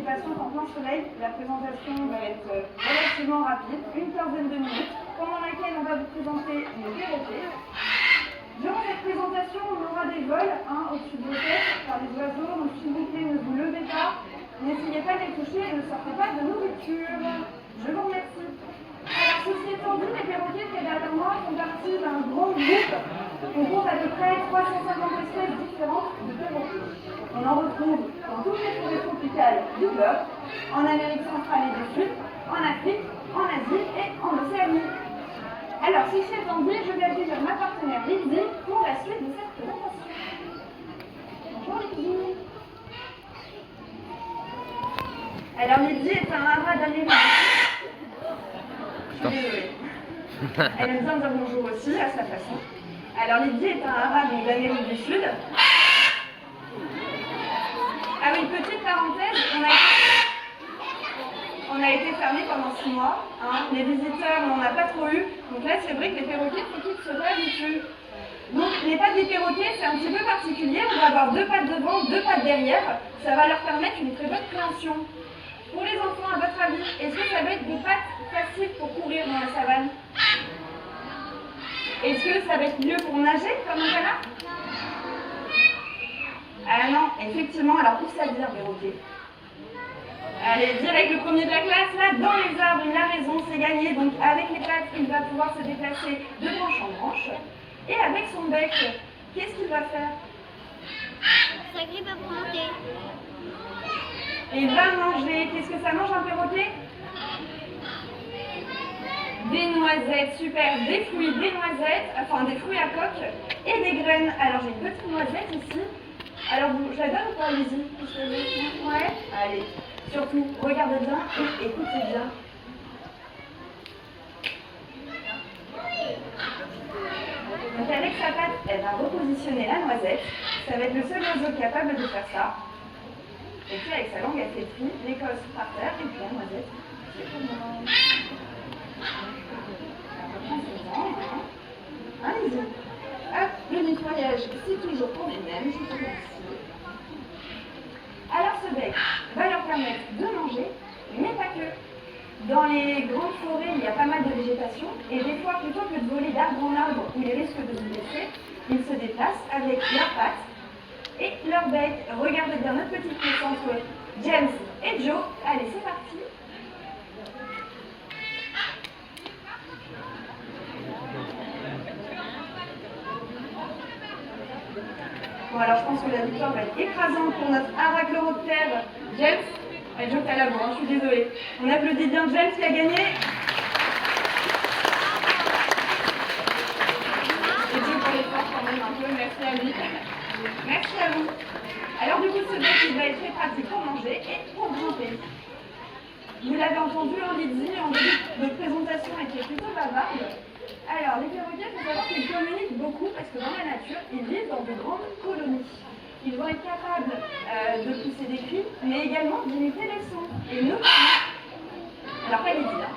patientes en plein soleil. La présentation va être relativement rapide, une quinzaine de minutes, pendant laquelle on va vous présenter une perroquet. Durant cette présentation, on aura des vols au-dessus de vos têtes par des oiseaux, donc s'il vous plaît, ne vous levez pas, n'essayez pas de les toucher et ne sortez pas de nourriture. Je vous remercie. Alors, ceci étant dit, les perroquets qui est derrière moi font partie d'un grand groupe. On compte à peu près 350 espèces différentes de perroquets. On en retrouve dans toutes les forêts tropicales du globe, en Amérique centrale et du Sud, en Afrique, en Asie et en Océanie. Alors, ceci étant dit, je vais accueillir ma partenaire Lydie pour la suite de cette présentation. Bonjour Lydie. Alors, Lydie est un haras d'Amérique. Je suis désolée. Elle aime bien dire bonjour aussi, à sa façon. Alors, Lydie est un haras d'Amérique du Sud. Ah oui, petite parenthèse, on a été fermé pendant 6 mois. Les visiteurs, on n'en a pas trop eu. Donc là, c'est vrai que les perroquets, il faut qu'ils se réhabituent. Donc, les pattes des perroquets, c'est un petit peu particulier. On va avoir 2 pattes devant, 2 pattes derrière. Ça va leur permettre une très bonne préhension. Pour les enfants, à votre avis, est-ce que ça va être des pattes faciles pour courir dans la savane? Est-ce que ça va être mieux pour nager, comme un canard? Ah non, effectivement, alors où ça vient, perroquet? Allez, direct le premier de la classe, là, dans les arbres, il a raison, c'est gagné. Donc avec les pattes, il va pouvoir se déplacer de branche en branche. Et avec son bec, qu'est-ce qu'il va faire? Sa grippe va monter. Il va manger. Qu'est-ce que ça mange un perroquet? Des noisettes, super. Des fruits, des noisettes, enfin des fruits à coque et des graines. Alors j'ai une petite noisette ici. Alors je la donne ou pas, Lydie? Ouais. Allez. Surtout, regardez bien et écoutez bien. Donc avec sa patte, elle va repositionner la noisette. Ça va être le seul oiseau capable de faire ça. Et puis avec sa langue, elle fait tri, l'écosse par terre, et puis la noisette. Allez-y. Hop, le nettoyage, c'est toujours pour les mêmes. Je vous remercie. Alors ce bec va leur permettre de manger, mais pas que. Dans les grandes forêts, il y a pas mal de végétation, et des fois, plutôt que de voler d'arbre en arbre où ils risquent de se blesser, ils se déplacent avec leurs pattes et leur bec. Regardez bien notre petite course entre James et Joe. Allez, c'est parti. Bon, alors je pense que la victoire va être écrasante pour notre arachnoroptère James. Elle joue à la bourre, je suis désolée. On applaudit bien James qui a gagné. Et Joe pour l'effort quand même un peu, merci à lui. Merci à vous. Alors du coup, ce bec, il va être très pratique pour manger et pour grimper. Vous l'avez entendu, Lydie, en début de présentation, elle était plutôt bavarde. Alors, les perroquets, il faut savoir qu'ils communiquent beaucoup parce que dans la nature, ils vivent dans de grandes colonies. Ils vont être capables de pousser des cris, mais également d'imiter les sons. Et notamment, alors pas les dire,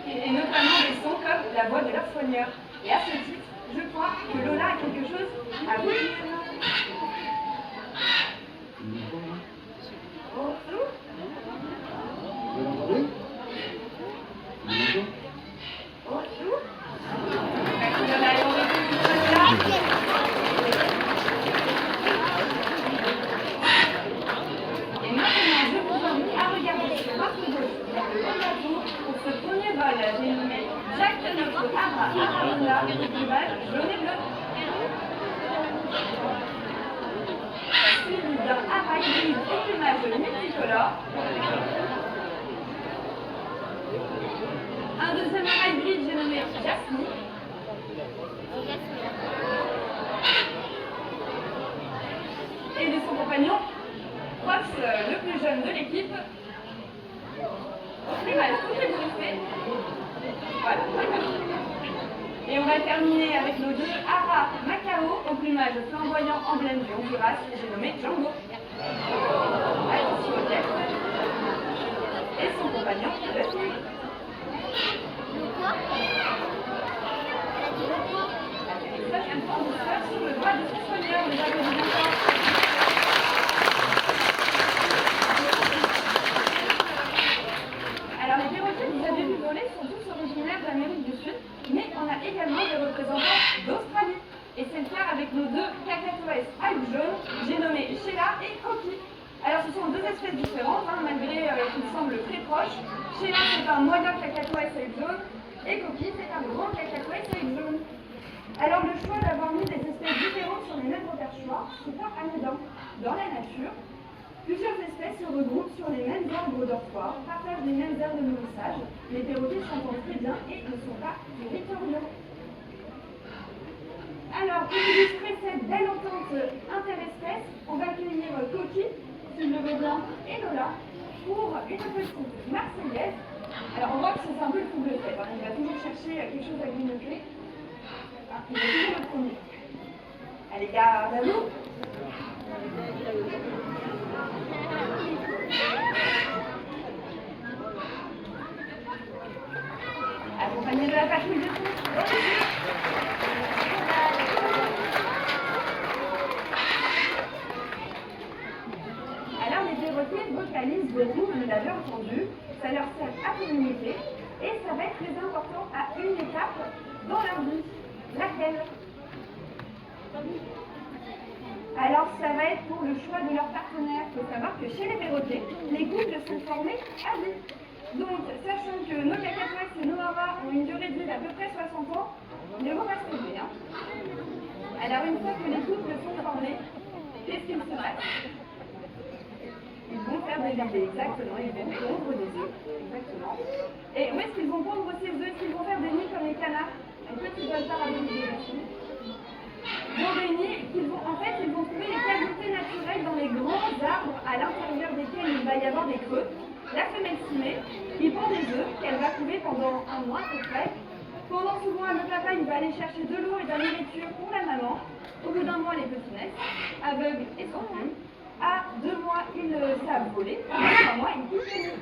et notamment des sons comme la voix de leur soigneur. Et à ce titre, je crois que Lola a quelque chose à vous dire. J'ai nommé Jack notre haras Aranda, l'image jaune et bleu. Suivi d'un haras gris au plumage multicolore. Un deuxième haras gris, j'ai nommé Jasmine. Et de son compagnon, Rox, le plus jeune de l'équipe. Plumage tout échauffé. Voilà. Et on va terminer avec nos 2 haras Macao au plumage flamboyant emblème du Honduras, j'ai nommé Django. Attention au tête. Et son compagnon, le tigre. Ça, j'ai un peu de fleurs sur le doigt de son soigneur, les applaudissements. proches. Sheila, c'est un moyen cacatoès avec jaune. Et Coquille, c'est un grand cacatoès avec jaune. Alors le choix d'avoir mis des espèces différentes sur les mêmes reperchoirs, c'est pas anodin. Dans la nature, plusieurs espèces se regroupent sur les mêmes arbres dortoirs, partagent les mêmes aires de nourrissage. Les perroquets s'entendent très bien et ne sont pas territoriaux. Alors, pour illustrer cette belle entente interespèce, on va accueillir Coquille, s'il le veut bien, et Lola, pour une petite marseillaise. Alors, on voit que c'est un peu le fou de tête, hein. Il va toujours chercher quelque chose à grignoter. Ah, il est toujours le premier. Allez, garde à vous. Accompagné de la patrouille de fou. Alors les perroquets vocalisent beaucoup, vous l'avez entendu, ça leur sert à communiquer et ça va être très important à une étape dans leur vie. Laquelle? Alors ça va être pour le choix de leur partenaire. Il faut savoir que chez les perroquets, les couples sont formés à vie. Donc, sachant que nos cacatoès et nos haras ont une durée de vie d'à peu près 60 ans, ne vont pas se rêver, hein. Alors une fois que les couples sont formés, qu'est-ce qu'il se passe? Ils vont faire des bébés, exactement, ils vont pondre des œufs, exactement. Et où est-ce qu'ils vont pondre ces œufs? Est-ce qu'ils vont faire des nids comme les canards? Un petit bol parabolique dessus. Dans des nids qu'ils vont, en fait, ils vont trouver les cavités naturelles dans les grands arbres à l'intérieur desquels il va y avoir des creux. La femelle s'y met, il pond des œufs qu'elle va couver pendant un mois à peu près. Pendant ce mois, le papa il va aller chercher de l'eau et de la nourriture pour la maman. Au bout d'un mois, les petits naissent, aveugles et sans plumes. À 2 mois, ils savent voler. À 3 mois, ils poussent les nids.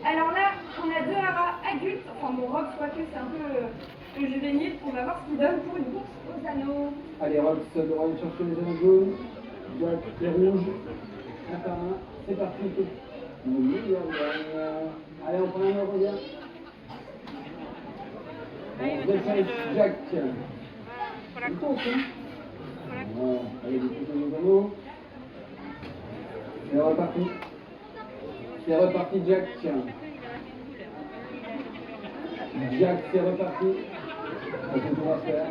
Alors là, on a 2 haras adultes. Enfin bon, Rox, quoique c'est un peu juvénile. On va voir ce qu'ils donnent pour une course aux anneaux. Allez, Rox, on va aller chercher les anneaux jaunes, les rouges, un par un. C'est parti. Oui, allez, on prend un euro, regarde. Vous êtes avec Jack. Il compte, hein? Allez, vous poussez les anneaux. C'est reparti. C'est reparti, Jack. Jack, c'est reparti. C'est tout à faire.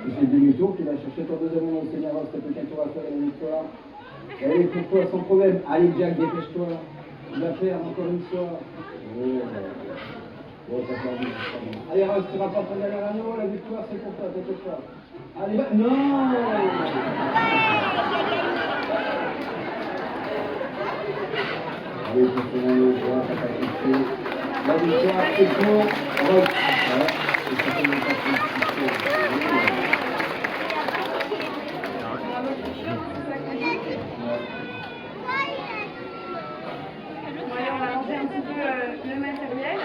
C'est demi-tour, tu vas chercher ton deuxième nom au Seigneur, c'est peut-être tour à faire la victoire. Allez, pour toi, sans problème. Allez, Jack, dépêche-toi. Tu vas faire encore une fois. Bon, ça fait envie. Allez, Ross, tu rapportes ton dernier anneau, la victoire, c'est pour toi, t'inquiète pas. Allez, va. Non! Allez, pour ton anneau, tu vois, ça t'a touché. La victoire, c'est pour Ross. Voilà. Et ça fait même pas plus. Le matériel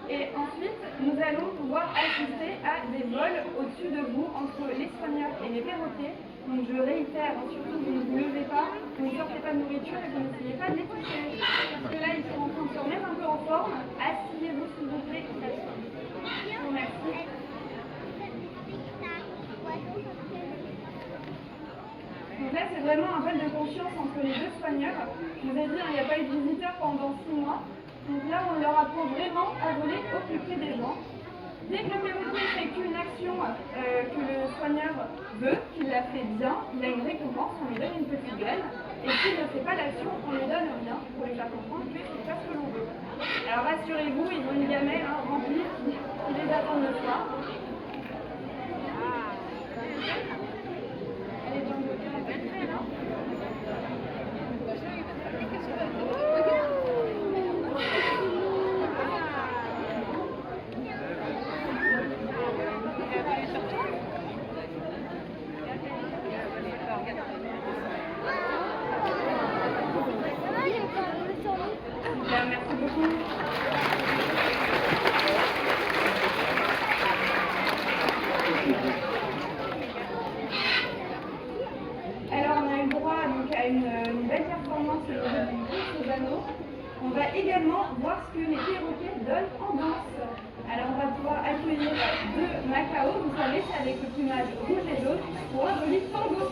et ensuite nous allons pouvoir assister à des vols au-dessus de vous entre les soigneurs et les perroquets. Donc je réitère, surtout vous ne vous levez pas, vous ne sortez pas de nourriture et vous n'essayez pas de les toucher. Parce que là ils sont en train de se remettre un peu en forme. Asseyez-vous s'il vous plaît. Je vous remercie. Donc là c'est vraiment un vol de confiance entre les deux soigneurs. Je vous ai dit, il n'y a pas eu de visiteurs pendant 6 mois. Donc là, on leur apprend vraiment à voler au plus près des gens. Dès que le perroquet effectue une action que le soigneur veut, qu'il la fait bien, il a une récompense, on lui donne une petite graine. Et s'il ne fait pas l'action, on lui donne rien pour lui faire comprendre que c'est pas ce que l'on veut. Alors rassurez-vous, ils ont une gamelle remplie qui les attend le soir. Elle est dans le côté, là. Merci beaucoup. Alors on a eu le droit donc, à une belle performance au jeu d'une course aux anneaux. On va également voir ce que les perroquets donnent en danse. Alors on va pouvoir accueillir 2 Macao, vous savez, c'est avec le plumage rouge et jaune, pour un joli tango.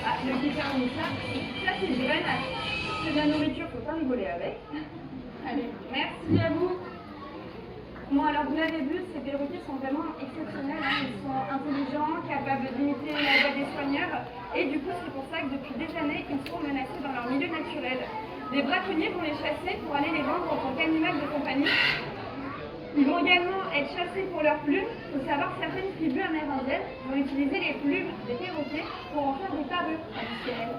Ah, le qui termine ça c'est du vrai match. C'est de la nourriture, faut pas rigoler avec. Allez, merci à vous. Bon, alors vous l'avez vu, ces perroquets sont vraiment exceptionnels. Hein. Ils sont intelligents, capables d'imiter la voix des soigneurs. Et du coup, c'est pour ça que depuis des années, ils sont menacés dans leur milieu naturel. Les braconniers vont les chasser pour aller les vendre en tant qu'animal de compagnie. Ils vont également être chassés pour leurs plumes. Il faut savoir que certaines tribus amérindiennes vont utiliser les plumes des perroquets pour en faire des parures traditionnelles.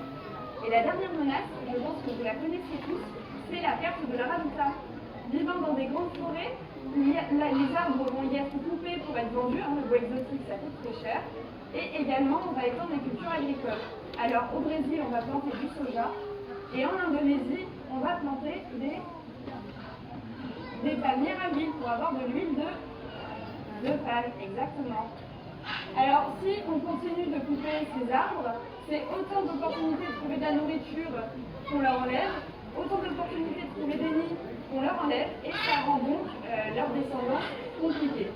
Et la dernière menace, je pense que vous la connaissez tous, c'est la perte de leur habitat. Vivant dans des grandes forêts, les arbres vont y être coupés pour être vendus, hein, le bois exotique ça coûte très cher. Et également, on va étendre les cultures agricoles. Alors au Brésil, on va planter du soja. Et en Indonésie, on va planter des palmiers à huile pour avoir de l'huile de palme, exactement. Alors si on continue de couper ces arbres, c'est autant d'opportunités de trouver de la nourriture qu'on leur enlève, autant d'opportunités de trouver des nids qu'on leur enlève, et ça rend donc leur descendance compliquée.